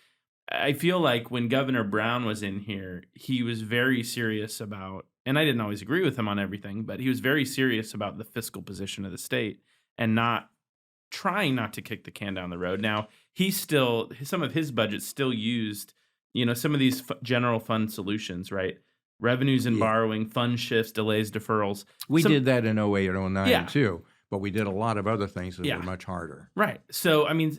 Speaker 1: I feel like when Governor Brown was in here, he was very serious about, and I didn't always agree with him on everything, but he was very serious about the fiscal position of the state and trying not to kick the can down the road. Now, some of his budget still used, some of these general fund solutions, right? Revenues and borrowing, fund shifts, delays, deferrals.
Speaker 2: We did that in 08 and 09 too, but we did a lot of other things that were much harder.
Speaker 1: Right. So, I mean,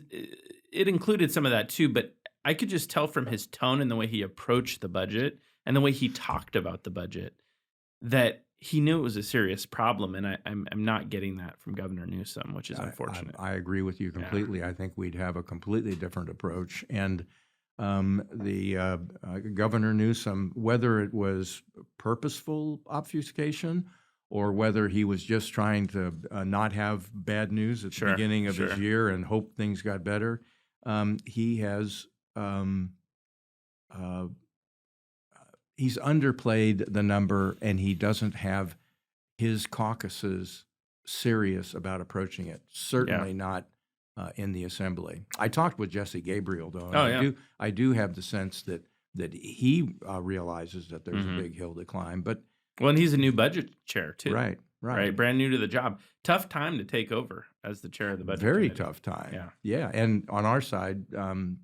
Speaker 1: it included some of that too, but I could just tell from his tone and the way he approached the budget and the way he talked about the budget that he knew it was a serious problem, and I'm not getting that from Governor Newsom, which is unfortunate.
Speaker 2: I agree with you completely. I think we'd have a completely different approach. And the Governor Newsom, whether it was purposeful obfuscation or whether he was just trying to not have bad news at the beginning of his year and hope things got better, he has he's underplayed the number, and he doesn't have his caucuses serious about approaching it. Certainly not in the Assembly. I talked with Jesse Gabriel, though, and I do have the sense that he realizes that there's a big hill to climb. But
Speaker 1: and he's a new budget chair too.
Speaker 2: Right.
Speaker 1: Brand new to the job. Tough time to take over as the chair of the budget
Speaker 2: Very
Speaker 1: committee.
Speaker 2: tough time. Yeah. And on our side,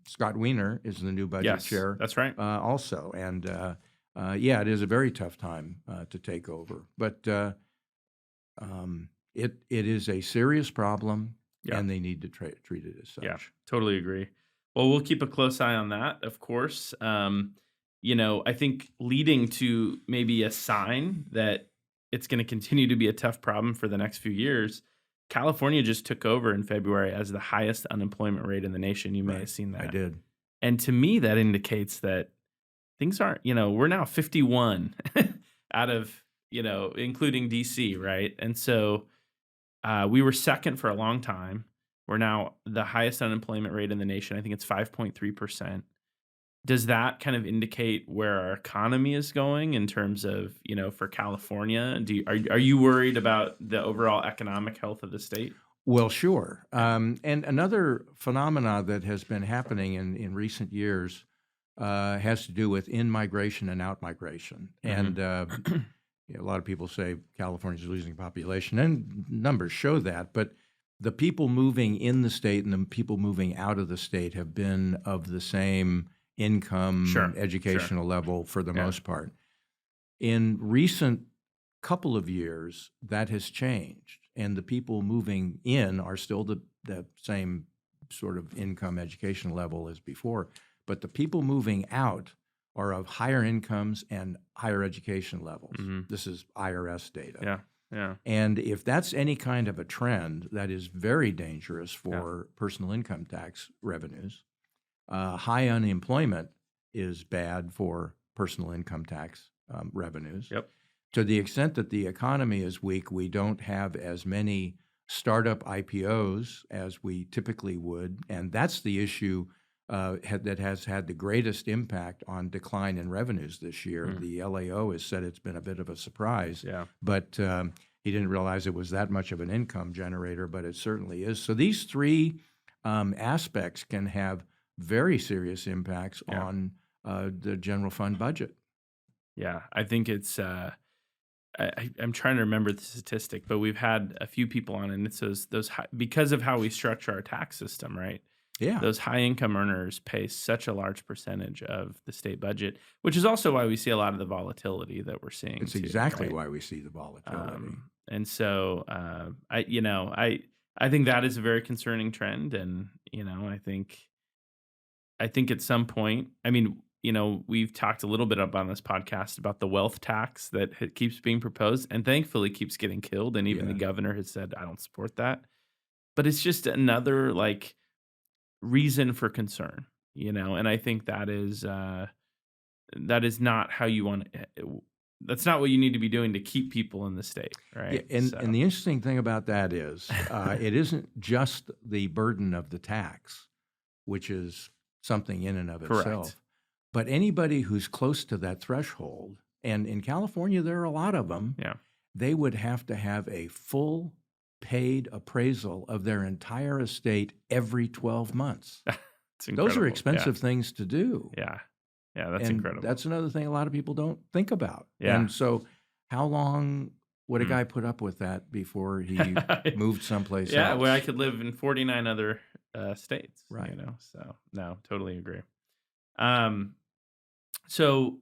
Speaker 2: Scott Wiener is the new budget chair.
Speaker 1: That's right.
Speaker 2: Also, and it is a very tough time to take over. But it is a serious problem, and they need to treat it as such.
Speaker 1: Yeah, totally agree. Well, we'll keep a close eye on that, of course. I think leading to maybe a sign that it's going to continue to be a tough problem for the next few years, California just took over in February as the highest unemployment rate in the nation. You may have seen that.
Speaker 2: I did.
Speaker 1: And to me, that indicates that things aren't, we're now 51 out of, including DC, right? And so we were second for a long time. We're now the highest unemployment rate in the nation. I think it's 5.3%. Does that kind of indicate where our economy is going in terms of, for California? Are you worried about the overall economic health of the state?
Speaker 2: Well, sure. And another phenomena that has been happening in recent years has to do with in-migration and out-migration. And a lot of people say California's losing population, and numbers show that. But the people moving in the state and the people moving out of the state have been of the same income, educational level for the most part. In recent couple of years, that has changed, and the people moving in are still the same sort of income, educational level as before, but the people moving out are of higher incomes and higher education levels. This is IRS data. And if that's any kind of a trend, that is very dangerous for personal income tax revenues. High unemployment is bad for personal income tax revenues. To the extent that the economy is weak, we don't have as many startup IPOs as we typically would, and that's the issue that has had the greatest impact on decline in revenues this year. The LAO has said it's been a bit of a surprise, but he didn't realize it was that much of an income generator, but it certainly is. So these three aspects can have very serious impacts on the general fund budget.
Speaker 1: Yeah, I think it's, I'm trying to remember the statistic, but we've had a few people on, and it's those high, because of how we structure our tax system, right?
Speaker 2: Yeah.
Speaker 1: Those high income earners pay such a large percentage of the state budget, which is also why we see a lot of the volatility that we're seeing.
Speaker 2: It's exactly why we see the volatility.
Speaker 1: And so, I think that is a very concerning trend. And, I think at some point, we've talked a little bit up on this podcast about the wealth tax that keeps being proposed and thankfully keeps getting killed. And even the governor has said, I don't support that. But it's just another reason for concern, and I think that is not how you want to, that's not what you need to be doing to keep people in the state, right?
Speaker 2: Yeah, and the interesting thing about that is it isn't just the burden of the tax, which is something in and of itself, but anybody who's close to that threshold, and in California there are a lot of them, they would have to have a full paid appraisal of their entire estate every 12 months. Those are expensive things to do.
Speaker 1: Yeah, that's incredible.
Speaker 2: That's another thing a lot of people don't think about. And so how long would a guy put up with that before he moved someplace else?
Speaker 1: Yeah, where I could live in 49 other states, right? So no, totally agree. So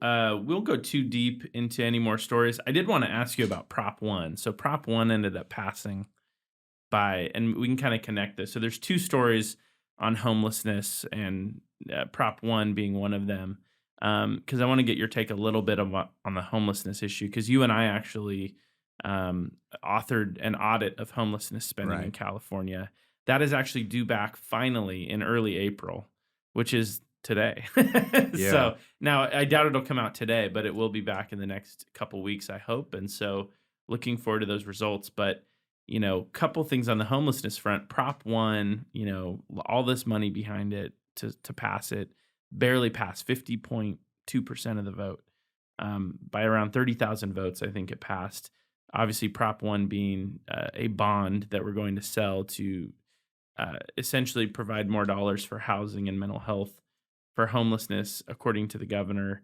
Speaker 1: we'll go too deep into any more stories. I did want to ask you about Prop 1. So Prop 1 ended up passing by, and we can kind of connect this. So there's two stories on homelessness, and Prop 1 being one of them, because I want to get your take a little bit on the homelessness issue, because you and I actually authored an audit of homelessness spending in California. That is actually due back finally in early April, which is today. So now I doubt it'll come out today, but it will be back in the next couple weeks, I hope. And so looking forward to those results. But, couple things on the homelessness front. Prop 1, all this money behind it to pass it, barely passed 50.2% of the vote. by around 30,000 votes. I think it passed. Obviously, Prop 1 being a bond that we're going to sell to essentially provide more dollars for housing and mental health for homelessness, according to the governor.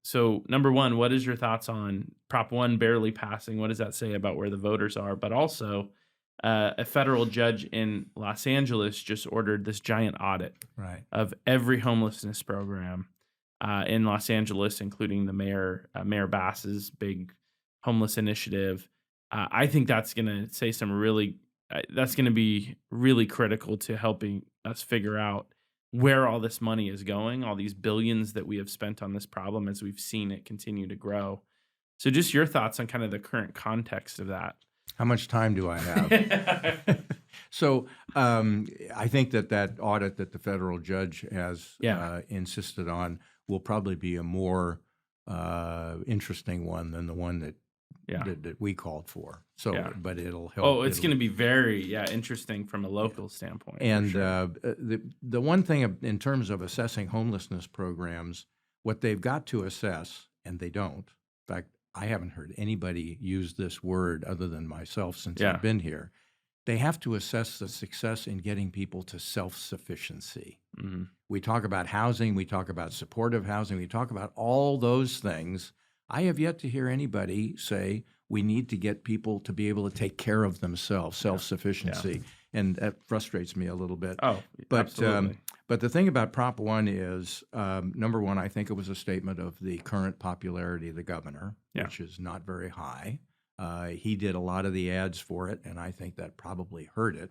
Speaker 1: So, number one, what is your thoughts on Prop 1 barely passing? What does that say about where the voters are? But also, a federal judge in Los Angeles just ordered this giant audit of every homelessness program in Los Angeles, including the Mayor Bass's big homeless initiative. I think that's going to say some really, that's going to be really critical to helping us figure out where all this money is going, all these billions that we have spent on this problem as we've seen it continue to grow. So just your thoughts on kind of the current context of that.
Speaker 2: How much time do I have? So I think that audit that the federal judge has insisted on will probably be a more interesting one than the one that we called for. So, but it'll help.
Speaker 1: Oh, it's going to be very interesting from a local standpoint.
Speaker 2: And the one thing in terms of assessing homelessness programs, what they've got to assess, and they don't. In fact, I haven't heard anybody use this word other than myself since I've been here. They have to assess the success in getting people to self-sufficiency. Mm-hmm. We talk about housing, we talk about supportive housing, we talk about all those things. I have yet to hear anybody say we need to get people to be able to take care of themselves, self-sufficiency. And that frustrates me a little bit.
Speaker 1: Oh, absolutely.
Speaker 2: But the thing about Prop 1 is, number one, I think it was a statement of the current popularity of the governor, which is not very high. He did a lot of the ads for it, and I think that probably hurt it.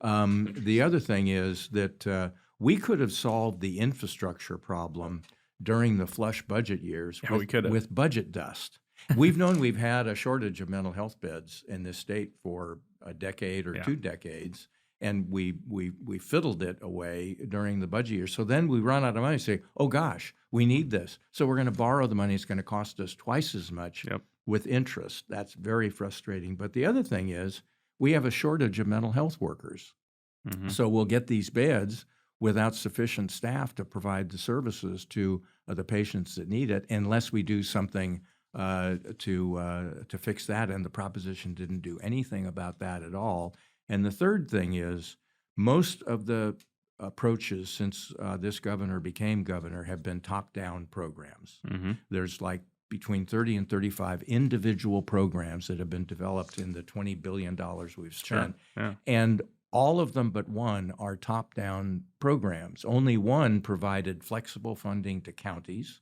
Speaker 2: The other thing is that we could have solved the infrastructure problem during the flush budget years with budget dust. We've known we've had a shortage of mental health beds in this state for a decade or 2 decades, and we fiddled it away during the budget year. So then we run out of money and say, oh gosh, we need this. So we're going to borrow the money. It's going to cost us twice as much with interest. That's very frustrating. But the other thing is we have a shortage of mental health workers. Mm-hmm. So we'll get these beds without sufficient staff to provide the services to the patients that need it, unless we do something to fix that. And the proposition didn't do anything about that at all. And the third thing is most of the approaches since this governor became governor have been top-down programs. Mm-hmm. There's like between 30 and 35 individual programs that have been developed in the $20 billion we've spent. And all of them but one are top-down programs. Only one provided flexible funding to counties,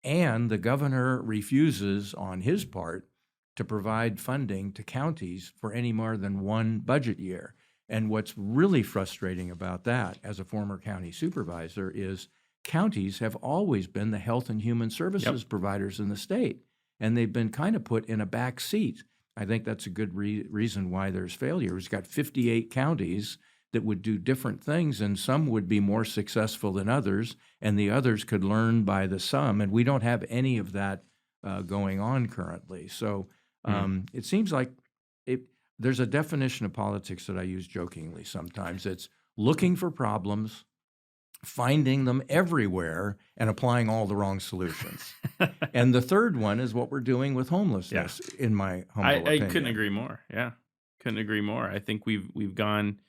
Speaker 2: and the governor refuses on his part to provide funding to counties for any more than one budget year. And what's really frustrating about that, as a former county supervisor, is counties have always been the health and human services providers in the state, and they've been kind of put in a back seat. I think that's a good reason why there's failure. We've got 58 counties that would do different things, and some would be more successful than others, and the others could learn by the sum, and we don't have any of that going on currently. So it seems like there's a definition of politics that I use jokingly sometimes. It's looking for problems, finding them everywhere, and applying all the wrong solutions. And the third one is what we're doing with homelessness, in my humble opinion.
Speaker 1: I couldn't agree more. Yeah, couldn't agree more. I think we've gone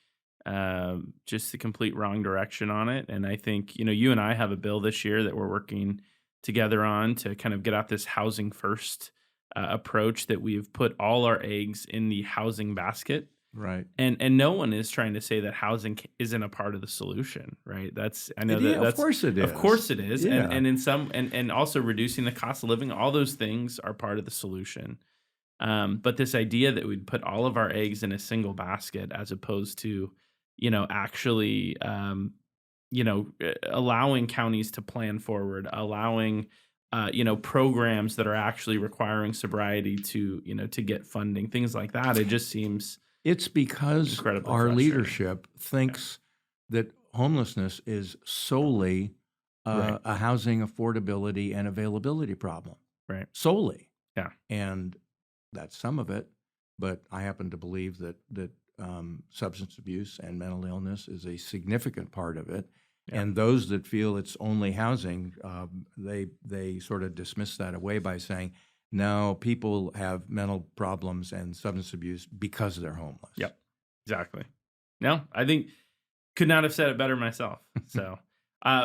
Speaker 1: just the complete wrong direction on it. And I think, you and I have a bill this year that we're working together on to kind of get out this housing first approach, that we've put all our eggs in the housing basket.
Speaker 2: Right.
Speaker 1: And no one is trying to say that housing isn't a part of the solution, right? Of
Speaker 2: course it is.
Speaker 1: Of course it is.
Speaker 2: Yeah.
Speaker 1: And also reducing the cost of living, all those things are part of the solution. But this idea that we'd put all of our eggs in a single basket, as opposed to, actually, allowing counties to plan forward, allowing, programs that are actually requiring sobriety to get funding, things like that. It just seems...
Speaker 2: It's because our leadership thinks that homelessness is solely a housing affordability and availability problem.
Speaker 1: Right.
Speaker 2: Solely.
Speaker 1: Yeah.
Speaker 2: And that's some of it, but I happen to believe that substance abuse and mental illness is a significant part of it. And those that feel it's only housing, they sort of dismiss that away by saying, no, people have mental problems and substance abuse because they're homeless.
Speaker 1: Yep, exactly. No, I think could not have said it better myself. So,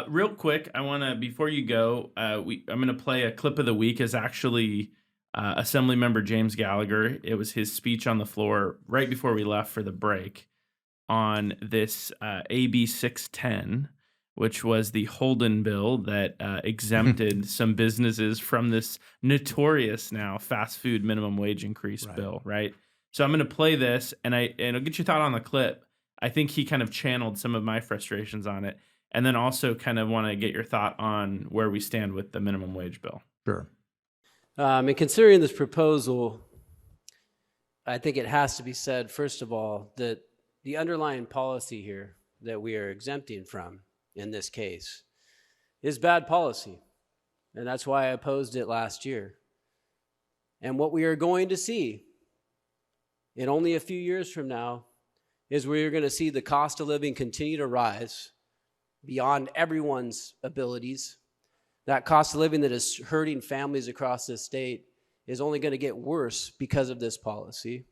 Speaker 1: real quick, I want to, before you go, I'm going to play a clip of the week. Is actually Assembly Member James Gallagher. It was his speech on the floor right before we left for the break on this AB 610, which was the Holden bill that exempted some businesses from this notorious now fast food minimum wage increase bill, right? So I'm going to play this, and I'll get your thought on the clip. I think he kind of channeled some of my frustrations on it, and then also kind of want to get your thought on where we stand with the minimum wage bill.
Speaker 2: Sure.
Speaker 3: And considering this proposal, I think it has to be said, first of all, that the underlying policy here that we are exempting from in this case is bad policy. And that's why I opposed it last year. And what we are going to see in only a few years from now is we're going to see the cost of living continue to rise beyond everyone's abilities. That cost of living that is hurting families across this state is only going to get worse because of this policy.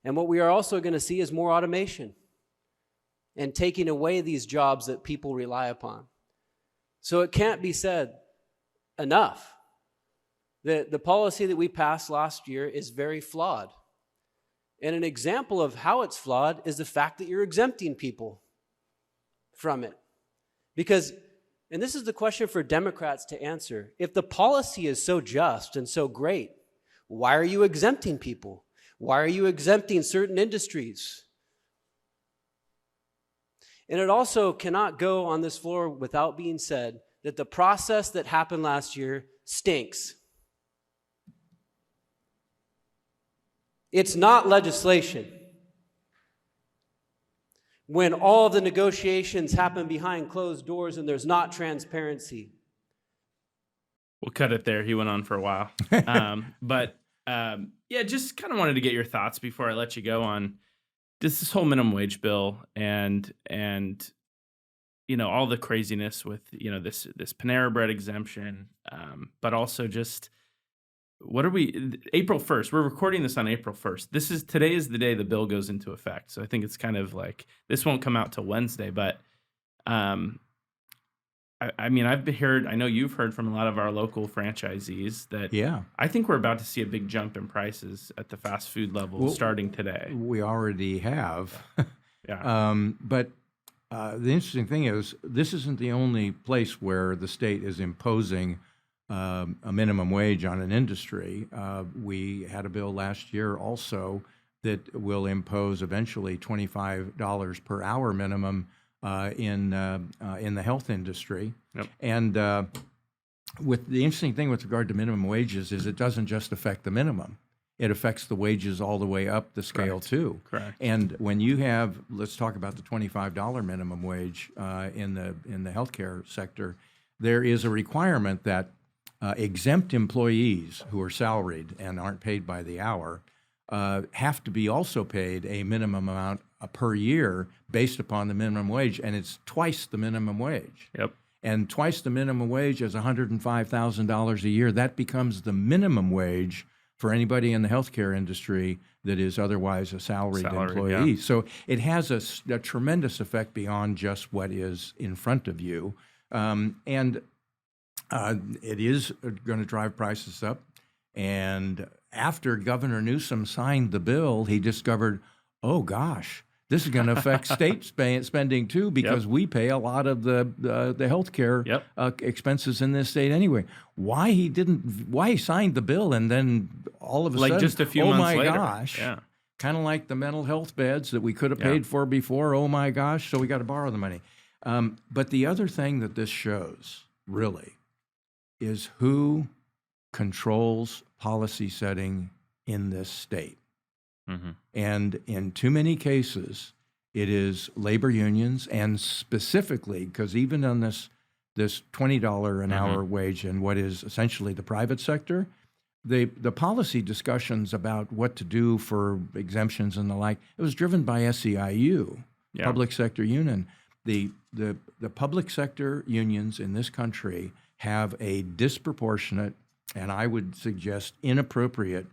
Speaker 3: And what we are also going to see is more automation and taking away these jobs that people rely upon. So it can't be said enough that the policy that we passed last year is very flawed. And an example of how it's flawed is the fact that you're exempting people from it. Because, and this is the question for Democrats to answer, if the policy is so just and so great, why are you exempting people? Why are you exempting certain industries? And it also cannot go on this floor without being said that the process that happened last year stinks. It's not legislation. When all the negotiations happen behind closed doors and there's not transparency.
Speaker 1: We'll cut it there. He went on for a while. Yeah, just kind of wanted to get your thoughts before I let you go on this whole minimum wage bill and you know, all the craziness with, you know, this Panera Bread exemption, but also just what are we, April 1st, we're recording this on April 1st. Today is the day the bill goes into effect. So I think it's kind of like, this won't come out till Wednesday, but I mean, I know you've heard from a lot of our local franchisees that I think we're about to see a big jump in prices at the fast food level starting today.
Speaker 2: We already have.
Speaker 1: Yeah.
Speaker 2: But the interesting thing is, this isn't the only place where the state is imposing a minimum wage on an industry. We had a bill last year also that will impose eventually $25 per hour minimum in the health industry.
Speaker 1: Yep.
Speaker 2: And with the interesting thing with regard to minimum wages is it doesn't just affect the minimum. It affects the wages all the way up the scale too.
Speaker 1: Correct.
Speaker 2: And when you have, let's talk about the $25 minimum wage in the healthcare sector, there is a requirement that exempt employees who are salaried and aren't paid by the hour have to be also paid a minimum amount per year based upon the minimum wage, and it's twice the minimum wage.
Speaker 1: Yep.
Speaker 2: And twice the minimum wage is $105,000 a year. That becomes the minimum wage for anybody in the healthcare industry that is otherwise a salaried employee.
Speaker 1: Yeah.
Speaker 2: So it has a tremendous effect beyond just what is in front of you. And it is going to drive prices up. And after Governor Newsom signed the bill, he discovered, oh gosh, this is going to affect state spending too, because we pay a lot of the health care expenses in this state anyway. Why he signed the bill and then all of a sudden,
Speaker 1: just a few months later.
Speaker 2: Gosh, kind of like the mental health beds that we could have paid for before. Oh my gosh, so we got to borrow the money. But the other thing that this shows really is who controls policy setting in this state.
Speaker 1: Mm-hmm.
Speaker 2: And in too many cases, it is labor unions, and specifically, because even on this $20 an hour wage in what is essentially the private sector, the policy discussions about what to do for exemptions and the like, it was driven by SEIU, Public Sector Union. the public sector unions in this country have a disproportionate, and I would suggest inappropriate,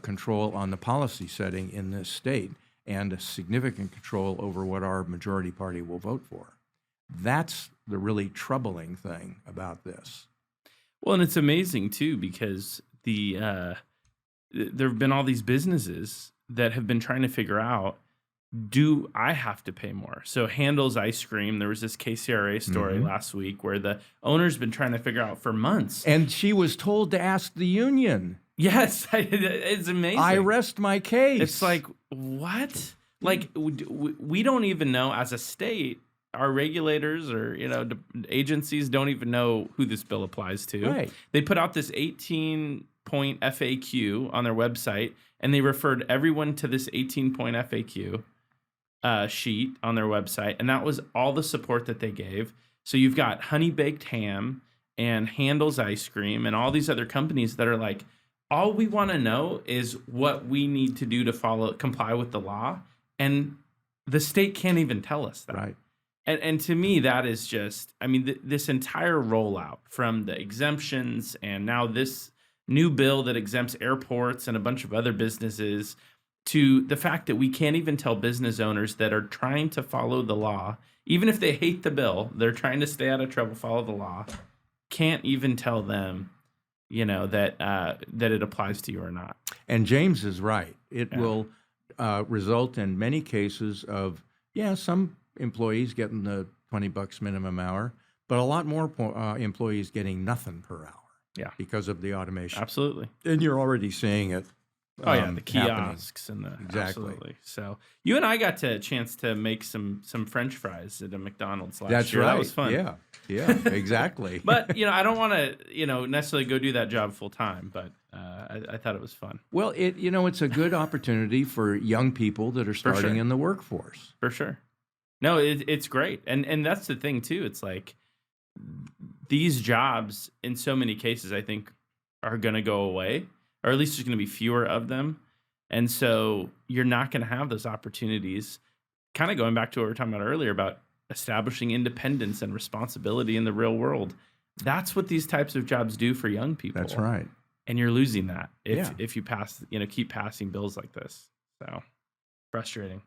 Speaker 2: control on the policy setting in this state, and a significant control over what our majority party will vote for. That's the really troubling thing about this.
Speaker 1: Well, and it's amazing too, because there have been all these businesses that have been trying to figure out, do I have to pay more? So Handel's Ice Cream, there was this KCRA story last week where the owner's been trying to figure out for months.
Speaker 2: And she was told to ask the union.
Speaker 1: Yes, it's amazing.
Speaker 2: I rest my case.
Speaker 1: It's like, what? Like, we don't even know as a state, our regulators or, agencies don't even know who this bill applies to.
Speaker 2: Right.
Speaker 1: They put out this 18-point FAQ on their website, and they referred everyone to this 18-point FAQ sheet on their website, and that was all the support that they gave. So you've got Honey Baked Ham and Handel's Ice Cream and all these other companies that are like, all we want to know is what we need to do to comply with the law, and the state can't even tell us that.
Speaker 2: Right.
Speaker 1: And to me, that is just, this entire rollout from the exemptions and now this new bill that exempts airports and a bunch of other businesses, to the fact that we can't even tell business owners that are trying to follow the law, even if they hate the bill, they're trying to stay out of trouble, follow the law, can't even tell them, that it applies to you or not.
Speaker 2: And James is right. It will result in many cases of, some employees getting the $20 minimum hour, but a lot more employees getting nothing per hour.
Speaker 1: Yeah,
Speaker 2: because of the automation.
Speaker 1: Absolutely.
Speaker 2: And you're already seeing it.
Speaker 1: The kiosks
Speaker 2: happening.
Speaker 1: and
Speaker 2: Exactly.
Speaker 1: Absolutely. So you and I got a chance to make some French fries at a McDonald's last
Speaker 2: That's
Speaker 1: year.
Speaker 2: right.
Speaker 1: That was fun.
Speaker 2: Yeah, exactly.
Speaker 1: But I don't want to necessarily go do that job full time. But I thought it was fun.
Speaker 2: Well, it's a good opportunity for young people that are starting in the workforce.
Speaker 1: For sure. No, it's great, and that's the thing too. It's like, these jobs, in so many cases, I think, are going to go away, or at least there's going to be fewer of them. And so you're not going to have those opportunities, kind of going back to what we were talking about earlier about establishing independence and responsibility in the real world. That's what these types of jobs do for young people.
Speaker 2: That's right.
Speaker 1: And you're losing that if you keep passing bills like this. So frustrating.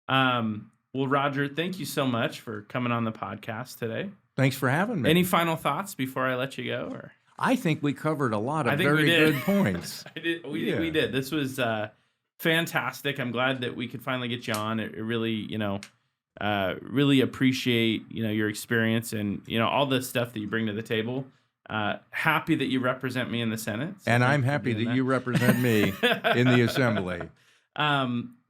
Speaker 1: Well, Roger, thank you so much for coming on the podcast today.
Speaker 2: Thanks for having me.
Speaker 1: Any final thoughts before I let you go? Or
Speaker 2: I think we covered a lot of very good points.
Speaker 1: We did. This was fantastic. I'm glad that we could finally get you on. It really, really appreciate, your experience and, all the stuff that you bring to the table. Happy that you represent me in the Senate. So
Speaker 2: and I'm happy that you represent me in the Assembly.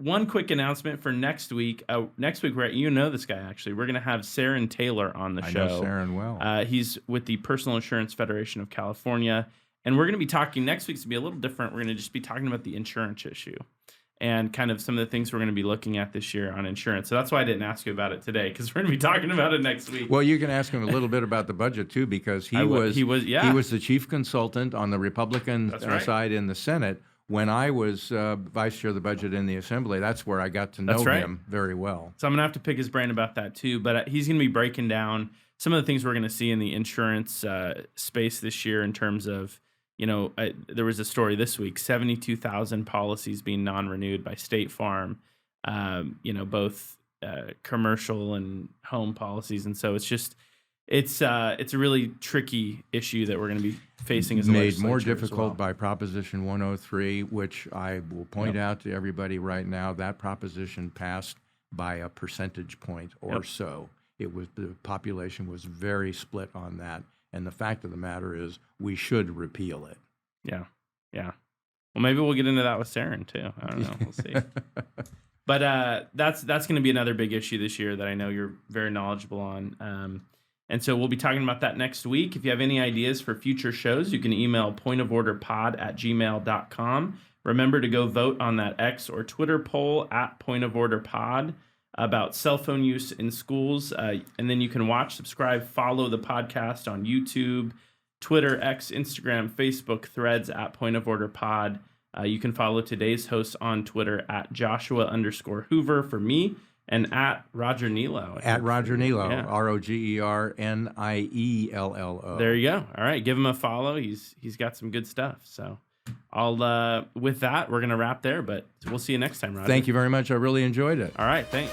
Speaker 1: One quick announcement for next week. Next week, this guy actually. We're going to have Saren Taylor on the show.
Speaker 2: I know Saren well.
Speaker 1: He's with the Personal Insurance Federation of California, and we're going to be talking next week's to be a little different. We're going to just be talking about the insurance issue and kind of some of the things we're going to be looking at this year on insurance. So that's why I didn't ask you about it today, because we're going to be talking about it next week.
Speaker 2: Well, you can ask him a little bit about the budget too, because he was the chief consultant on the Republican side in the Senate. When I was vice chair of the budget in the Assembly, that's where I got to know him very well.
Speaker 1: So I'm going to have to pick his brain about that too. But he's going to be breaking down some of the things we're going to see in the insurance space this year in terms of, there was a story this week, 72,000 policies being non-renewed by State Farm, both commercial and home policies. And so it's a really tricky issue that we're going to be facing as a legislature.
Speaker 2: Made more difficult by Proposition 103, which I will point out to everybody right now. That proposition passed by a percentage point or so. The population was very split on that, and the fact of the matter is, we should repeal it.
Speaker 1: Yeah. Well, maybe we'll get into that with Saren too. I don't know. We'll see. But that's going to be another big issue this year that I know you're very knowledgeable on. And so we'll be talking about that next week. If you have any ideas for future shows, you can email pointoforderpod@gmail.com. Remember to go vote on that X or Twitter poll @pointoforderpod about cell phone use in schools. And then you can watch, subscribe, follow the podcast on YouTube, Twitter, X, Instagram, Facebook, Threads @pointoforderpod. You can follow today's host on Twitter @Joshua_Hoover for me. and at Roger Niello.
Speaker 2: At Roger Niello, ROGERNIELLO.
Speaker 1: There you go. All right, give him a follow. He's got some good stuff. So I'll with that, we're gonna wrap there, but we'll see you next time, Roger.
Speaker 2: Thank you very much. I really enjoyed it.
Speaker 1: All right, thanks.